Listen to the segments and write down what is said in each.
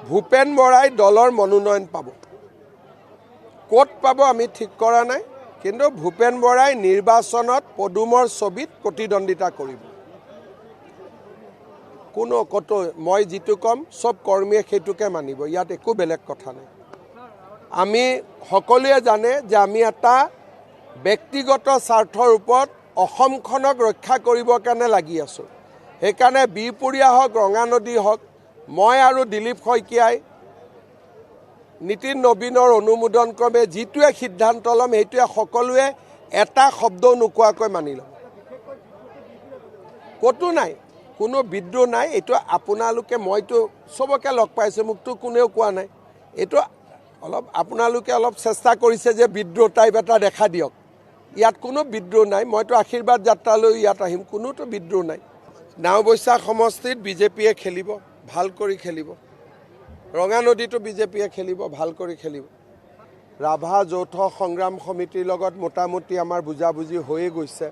ভূপেন বৰাই দলৰ মনোনয়ন পাব। ক'ত পাব আমি ঠিক কৰা নাই, কিন্তু ভূপেন বৰাই নিৰ্বাচনত পদুমৰ ছবিত প্ৰতিদ্বন্দ্বিতা কৰিব। কোনো কতো মই যিটো কম সব কৰ্মীয়ে সেইটোকে মানিব, ইয়াত একো বেলেগ কথা নাই। আমি সকলোৱে জানে যে আমি এটা ব্যক্তিগত স্বাৰ্থৰ ওপৰত অসমখনক ৰক্ষা কৰিবৰ কাৰণে লাগি আছোঁ। সেইকাৰণে বিহপুৰীয়া হওক, ৰঙানদী হওক, মই আৰু দিলীপ শইকীয়াই নীতিন নবীনৰ অনুমোদন ক্ৰমে যিটোৱে সিদ্ধান্ত ল'ম সেইটোৱে সকলোৱে এটা শব্দও নোকোৱাকৈ মানি ল'ম। ক'তো নাই, কোনো বিদ্ৰোহ নাই। এইটো আপোনালোকে, মইতো চবকে লগ পাইছোঁ, মোকতো কোনেও কোৱা নাই। এইটো আপোনালোকে অলপ চেষ্টা কৰিছে যে বিদ্ৰোহ টাইপ এটা দেখা দিয়ক। ইয়াত কোনো বিদ্ৰোহ নাই। মইতো আশীৰ্বাদ যাত্ৰালৈ ইয়াত আহিম, কোনোতো বিদ্ৰোহ নাই। নাওবৈচা সমষ্টিত বিজেপিয়ে খেলিব, ভাল কৰি খেলিব। ৰঙানদীতো বিজেপিয়ে খেলিব, ভাল কৰি খেলিব। ৰাভা যৌথ সংগ্ৰাম সমিতিৰ লগত মোটামুটি আমাৰ বুজাবুজি হৈয়ে গৈছে।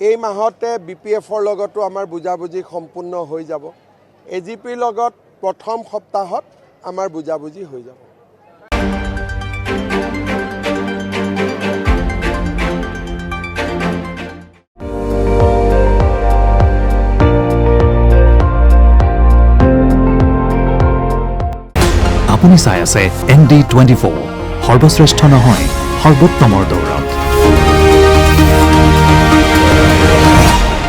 এই মাহতে BPFৰ লগতো আমাৰ বুজাবুজি সম্পূৰ্ণ হৈ যাব। AGPৰ লগত প্ৰথম সপ্তাহত আমাৰ বুজাবুজি হৈ যাব। আপুনি চাই আছে ND24, সৰ্বশ্ৰেষ্ঠ নহয়, সৰ্বোত্তমৰ দৌৰা।